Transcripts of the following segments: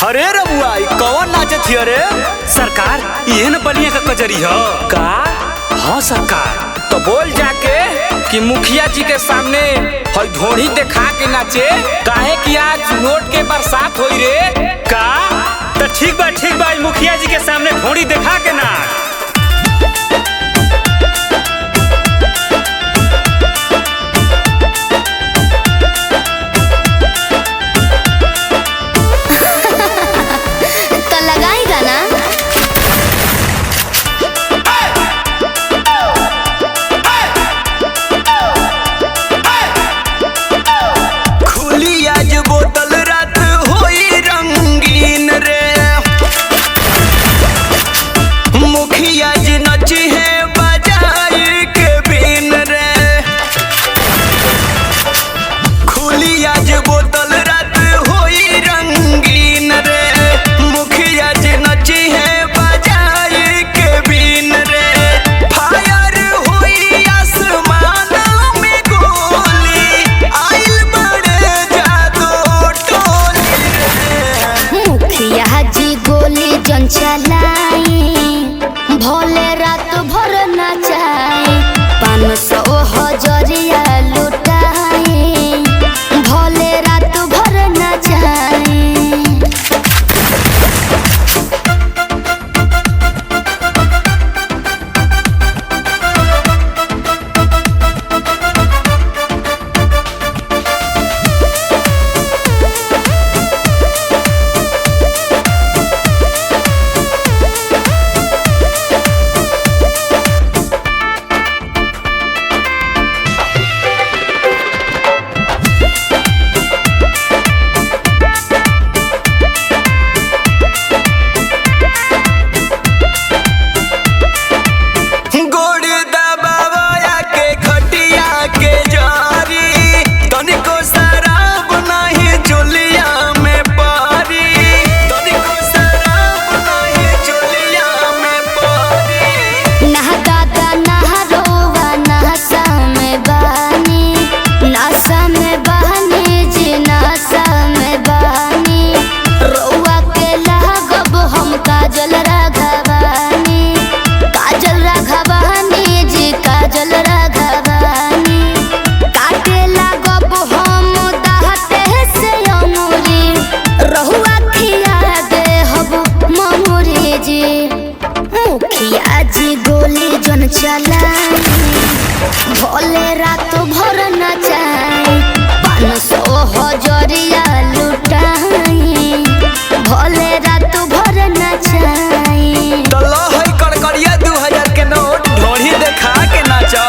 अरे रमुआ कौन नाचत हिय रे? सरकार ये न बलिया का कजरी ह का? हाँ सरकार। तो बोल जाके कि मुखिया जी के सामने हई ढोढ़ी देखा के नाचे, काहे कि आज नोट के बरसात होई रे। का तो ठीक बा मुखिया जी के सामने ढोढ़ी देखा के नाच। भोले रात भर नचाई 500 हजरिया लुटाई भोले रात भर नचाई। तो लो हई कड़कड़िया 2000 के नोट ढोढ़ी देखा के नाचा।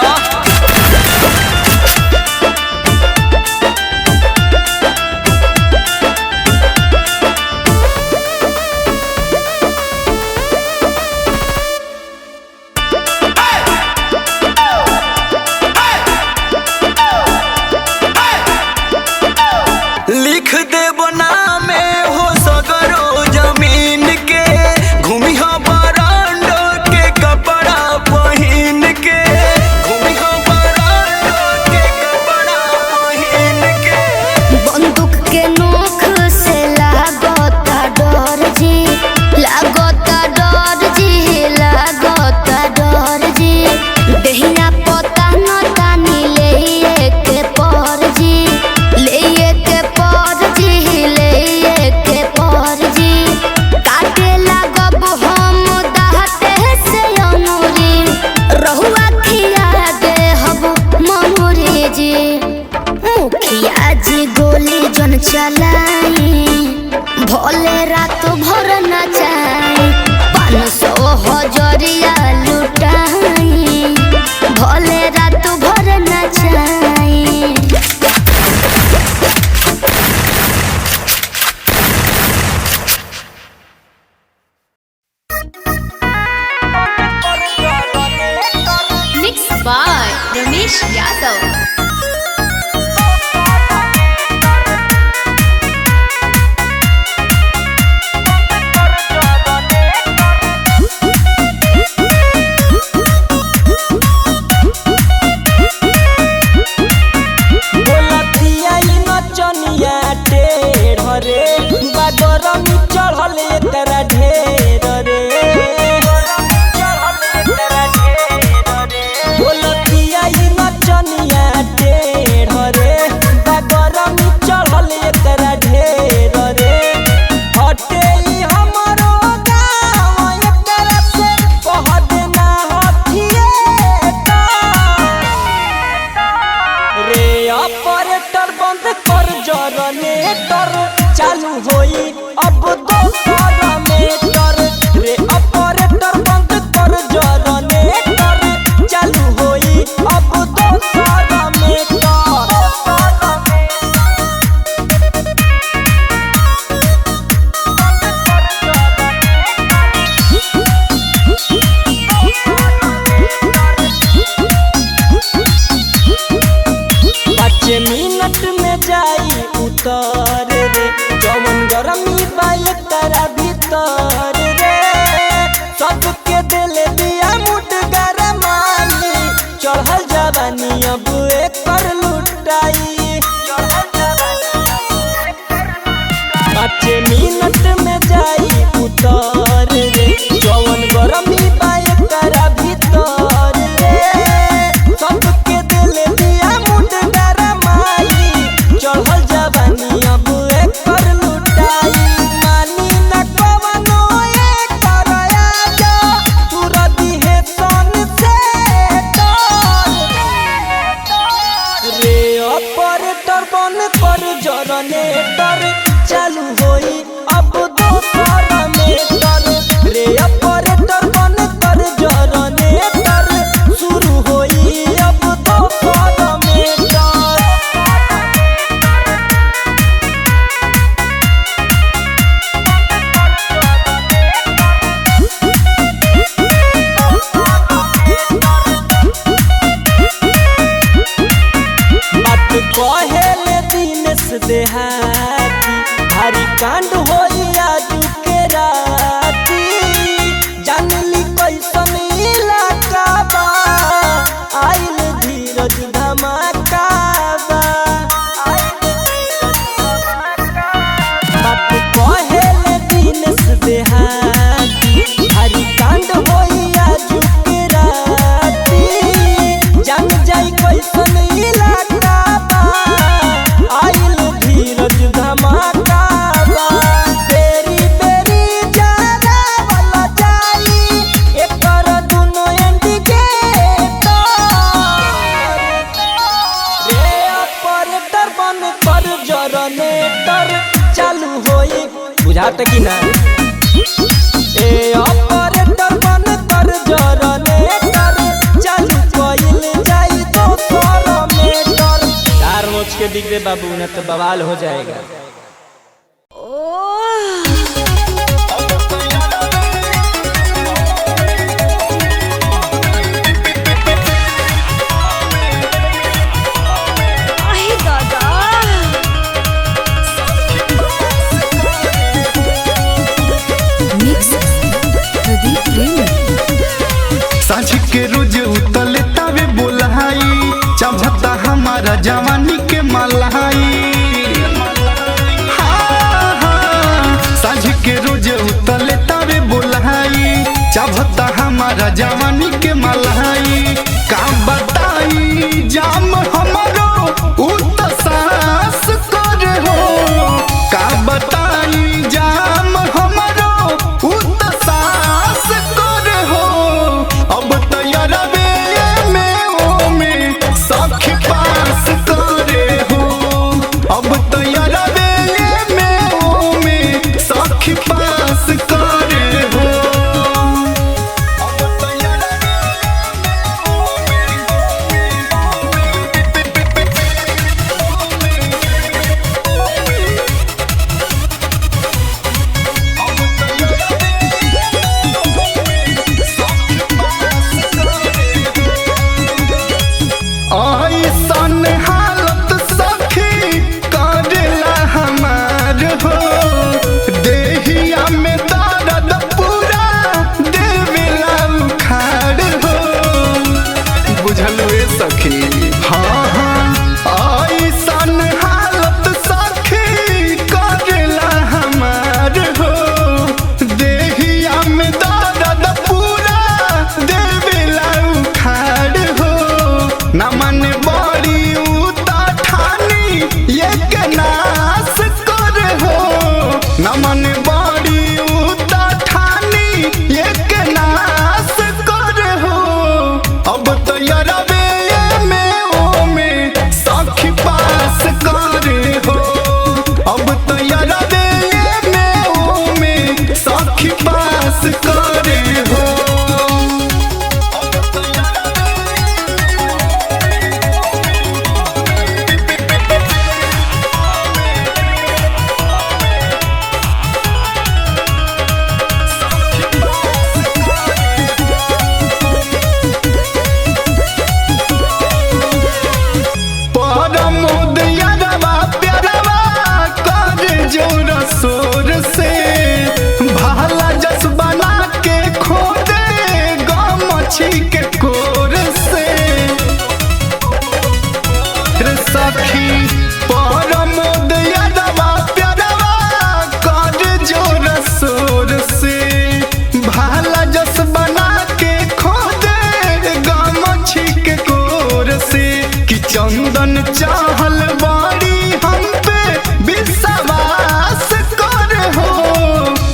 लिख दे बना में हो सगरो जमीन के, घूमी हो बरांडो के कपड़ा पहिन के, घूमी हो बरांडो के कपड़ा पहिन के। बंदूक के नोक से लागता डर जी, लागता डर जी, लागता डर जी। देहिया पता न तानी ले के पर जी, ले के पर जी, ले के पर जी। काटे लागब हम दाहते से अमूरी, रहुआ खिया दे हब ममूरी जी। मुखिया जी गोली जन चलाई भोले रात भर नचाई 500 हजरिया लुटाई भोले रात भर नचाई। Mixed by Ramesh Yadav. चालू होई अब दोसर मीटर रे ऑपरेटर बंद कर जनरेटर चालू होई अब दोसर मीटर मिनट में जाई उतर रे जवन गरमी बाई तारा भीतर रे सबके दिल दिया मुठ गरमाई चढ़ल जवानी अब एकर लुटाई 5 मिनट में जाई उतर रे जवन गरमी बाई तारा भीतर रे सबके दिल दिया मुठ चढ़ल जवानी अब एकर लुटाई मानी न कवनो एकर आजा पूरा दिहे सन से रे ऑपरेटर बन कर जनरेटर चालू होई अब दोसर मीटर रे ऑपरेटर बन कर जनरेटर शुरू होई अब दोसर मीटर कहेले दिनेश देहाती भारी कांड होई आज के राती जानली कैसन इलाका बा आइल धीरज धमाका बा बात कहेले दिनेश देहाती भारी कांड होई आज के राती जान जाई कैसन इलाका आइल धीरज धमाका बेरी बेरी जाना वाला जाई एकर दुनो इंडिकेटर रे ऑपरेटर बन कर जनरेटर चालू होई बुझात कि ना ए ऑपरेटर बन कर जनरेटर चालू कइल जाई दोसर मीटर तार नोच के दिख रे बाबू न तो बवाल हो जाएगा साझ के रोज उतले तवे बोलाई चाहता हमारा जवानी के मलाई साझ के रोज उतले तवे बोलाई चाहता हमारा जवानी के मलाई का बताई जाम हमारो उतसास कर हो का बताई जाम हमारो उतसास कर हो अब तैयार में सख पास करे हो अब तैयार में सख पास करे हो अब तैयार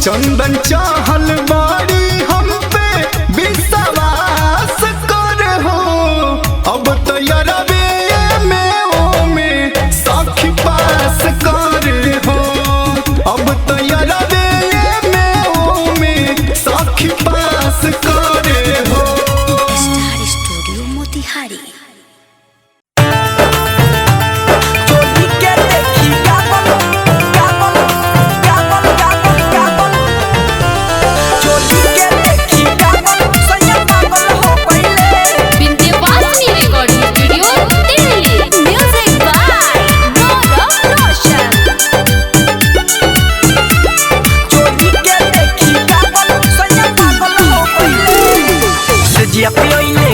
चंदन चाहल बाड़ी हम पे विश्वास कर हो। अब तो यारबे में ओ में साखी पास कर हो। अब तो यारबे में ओ में साखी पास कर हो। Star studio Motihari.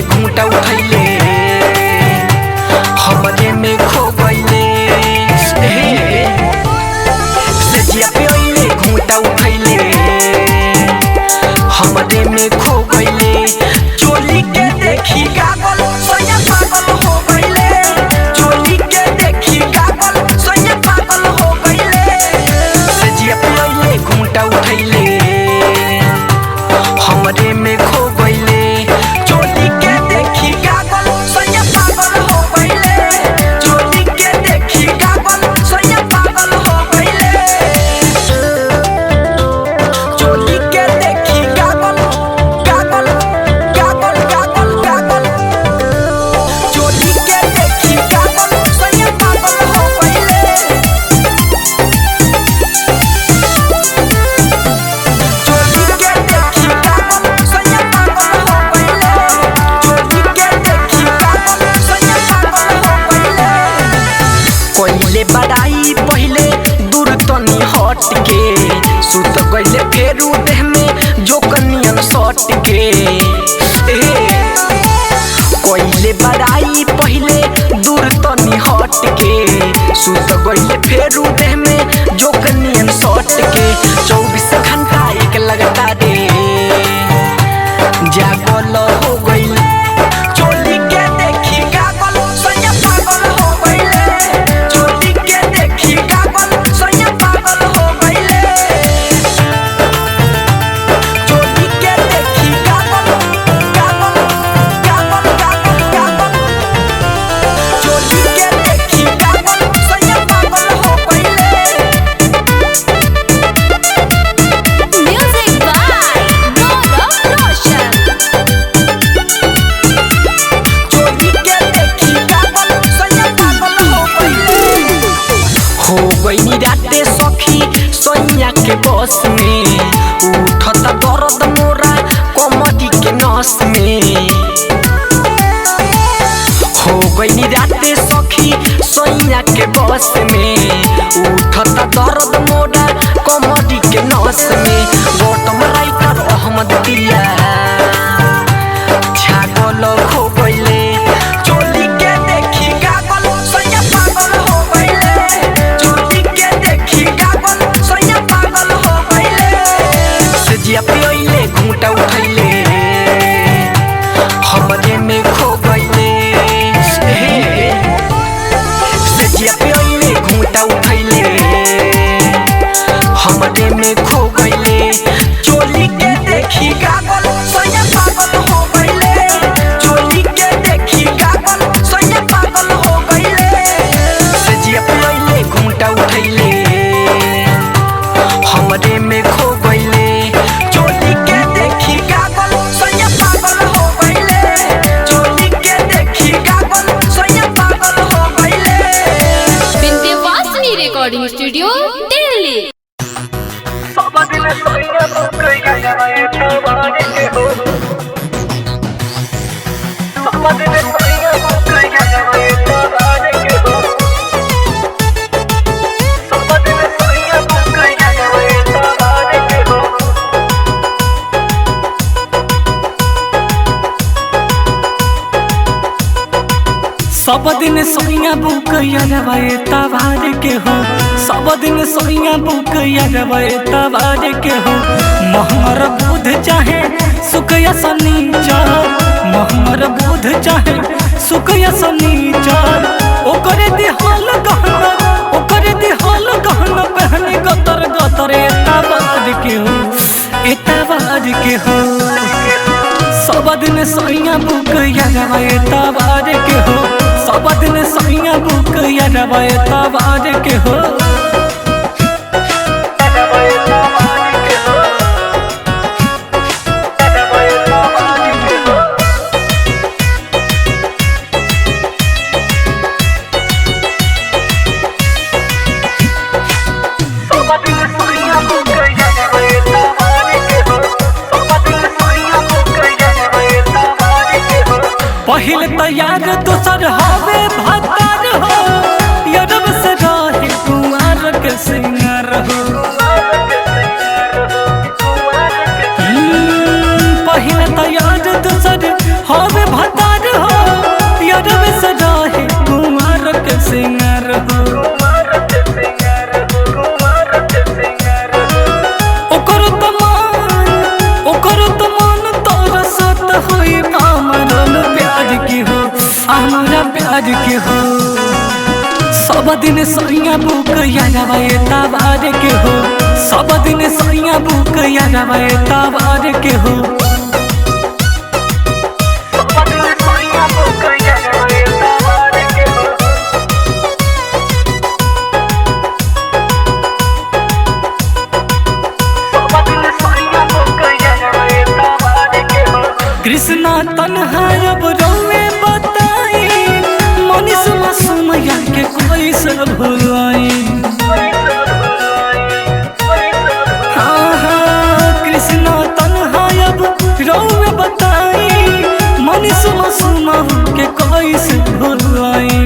घूंटा उठैले हमरे में खो गईले सजिया पे ओइले घूंटा उठैले हमरे में खो गईले। चोली के देखी गागल सोया पागल हो गईले। चोली के देखी गागल सोया पागल हो गईले। सजिया पे ओइले घूंटा उठैले हमरे में खो गईले। बड़ाई पहले दूर तनी हट के सुत गईले फेरू देह में जो कनियन सट के। कोइले बड़ाई पहले दूर तनी हट के सुत गईले फेरू देह में जो कनियन सट के। 24 घंटा एक लगता रे जागल हो गईल। चोली के देखी गागल सोया पागल हो गईले। चोली के देखी गागल सोया पागल हो गईले। चोली के देखी गागल गागल गागल गागल गागल। चोली के देखी गागल सोया पागल हो गईले। म्यूजिक बाय गौरव रोशन। चोली के देखी गागल सोया पागल हो गईले। हो गई राते सखी सोनिया के बस में उठता दर्द मोरा कमरी के नस में। हो गई राते सखी सोनिया के बस में उठता दर्द मोरा कमरी के नस में। गौतम राइटर अहमद दिया छागल हो गईले। चोली के देखी गागल सोया पागल हो गईले। चोली के देखी गागल सोया पागल हो गईले। सजिया पे ओइले घूंटा उठैले हमरे में खो गईले। सजिया पे ओइले घूंटा उठैले हमरे में खो गईले। चोली के देखी गागल सोया पागल हो गईले। चोली के देखी गागल सोया पागल हो गईले। सजिया पे ओइले घूंटा उठैले हमरे में खो गईले। चोली के देखी गागल सोया पागल हो गईले। चोली के देखी गागल सोया पागल हो गईले। Vindhyavasini recording studio Delhi. सब दिन सोइया बुक यारवे तबार के हो। सब दिन सोइया बुक यारवे तबार के हो। महमर बुध चाहे सुख या शनिचर। महमर बुध चाहे सुख या शनिचर। ओकरे दिहाल गहना ओकरे दिहाल गहना पहने गतर गतर तबार के हो। दिन सैया बुक यारवा एतवार के हो सब दिन सैया बुक यारवा एतवार के हो पहिल तैयार दोसर हवे भतार हो यरब से रहे कुमार के सिंगार हो पहिल तैयार दोसर हवे भतार हो यरब से रहे कुमार के सिंगार हो हमारा प्यार के हो सब दिन सैया बुक यारवा एतवार के हो सब दिन सैया बुक यारवा एतवार के हो कृष्णा तन्हा अब रोवे मनीष मासूम के कोई से भुलाई कृष्णा तन्हा अब रोवे बताई मनीष मासूम के कोई से भुलाई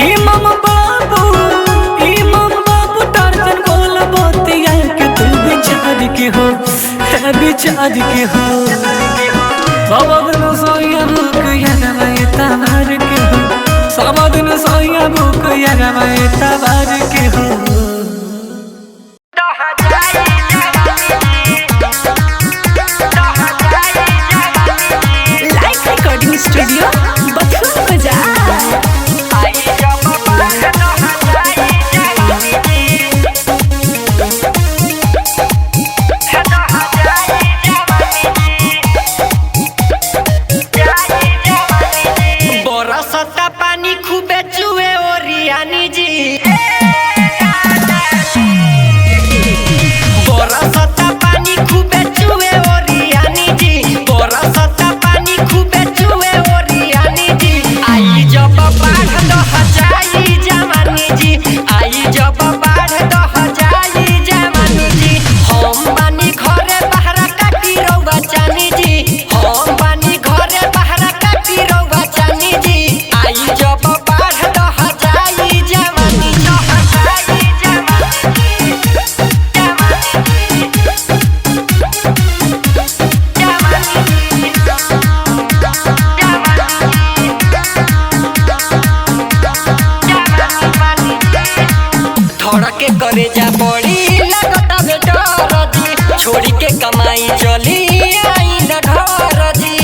इमाम बाबू टार्जन बोल बोतिया के तू विचार के हो विचार के हो सब दिन सैया बुक यारवा एतवार के हो सब दिन सैया बुक यारवा एतवार के हो लाइव रिकॉर्डिंग स्टूडियो बथुआ बाजार। करे जा पड़ी लगता बेटर जी छोड़ी के कमाई चली आई न घर जी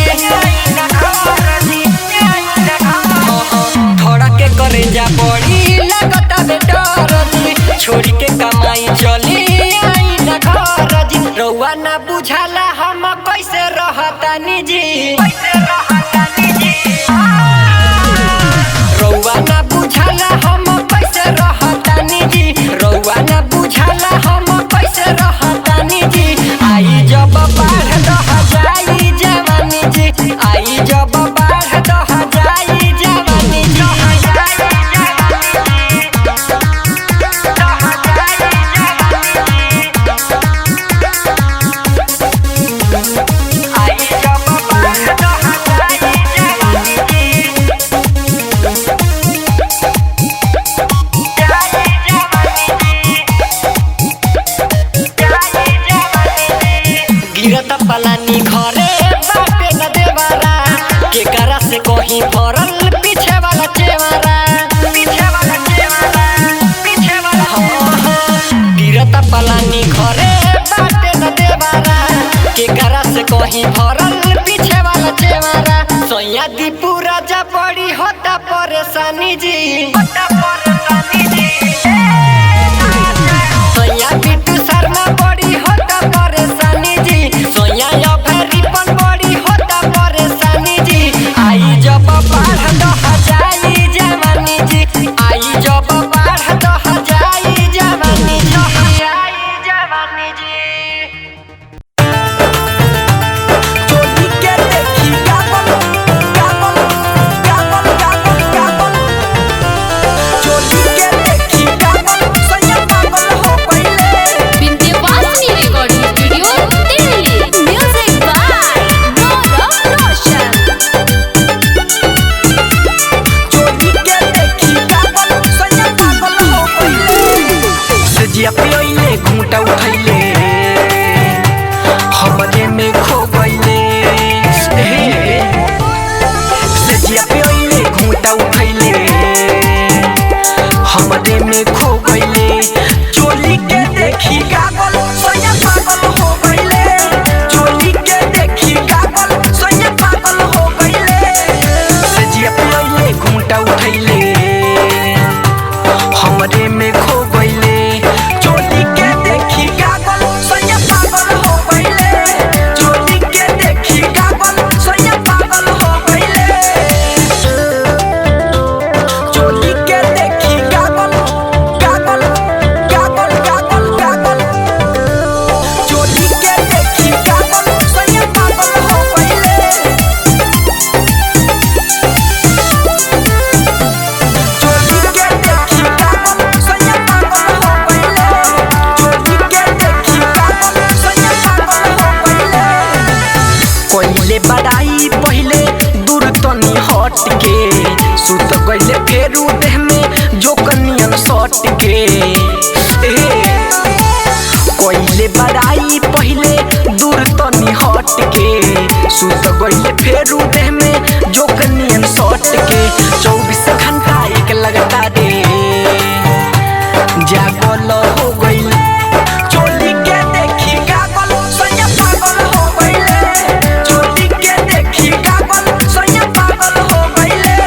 थोड़ा के करे जा पड़ी लगता बेटर जी छोड़ी के कमाई चली आई न घर जी रउआ ना बुझाला हम कैसे रहतानी जी रउआ ना बुझाला हम कैसे रहतानी जी रउआ ना बुझाला हम कैसे रहतानी जी आई जब बाढ़ दह जाई जवानी जी आई जब बाढ़ दह जाई जवानी जी पलानी घरे बाटे न देवारा के करा से कहीं भरल पीछे वाला चेवारा गिरता पलानी घरे बाटे न देवारा के करा से कहीं भरल पीछे वाला चेवारा सैया दीपू राजा बड़ी होता परेशानी जी सैया बिट्टू शर्मा बड़ी होता सुत गइले फेरू देह में जो कनियन सट के कोइले बड़ाई पहिले दूर तनी हट के सुत गइले फेरू देह में जो कनियन सट के 24 घंटा एक लगता रे जागल हो गइल चोली के देखी गागल सैया पागल हो गइले चोली के देखी गागल सैया पागल हो गइले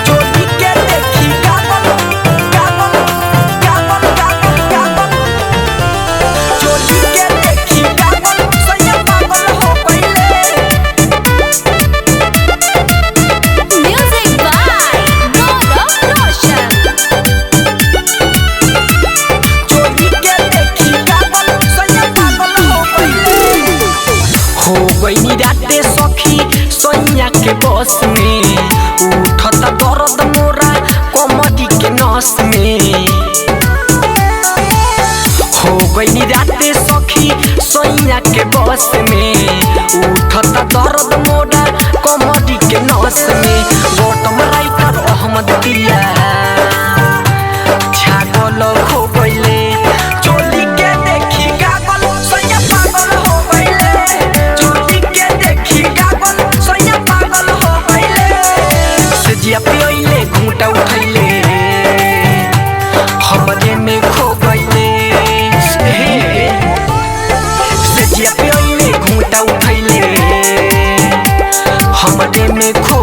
चोली के देखी गागल गागल गागल गागल गागल चोली के देखी गागल सैया पागल हो गइले Music by Gaurav Roshan. चोली के देखी गागल सैया पागल हो गइले हो गइनी राते सखी सैया के बस में उठता दर्द मोरा कमरी के नस में हो गइनी राते सखी सैया के बस में उठता दर्द मोरा कमरी के नस में गौतम राइटर अहमद दिया छागल हो गइले चोली के देखी गागल सैया पागल हो गइले चोली के देखी गागल सैया पागल हो गइले सजिया पियोइले घूंटा उठैले हमरे में खो गइले सजिया पियोइले घूंटा उठैले हमरे में खो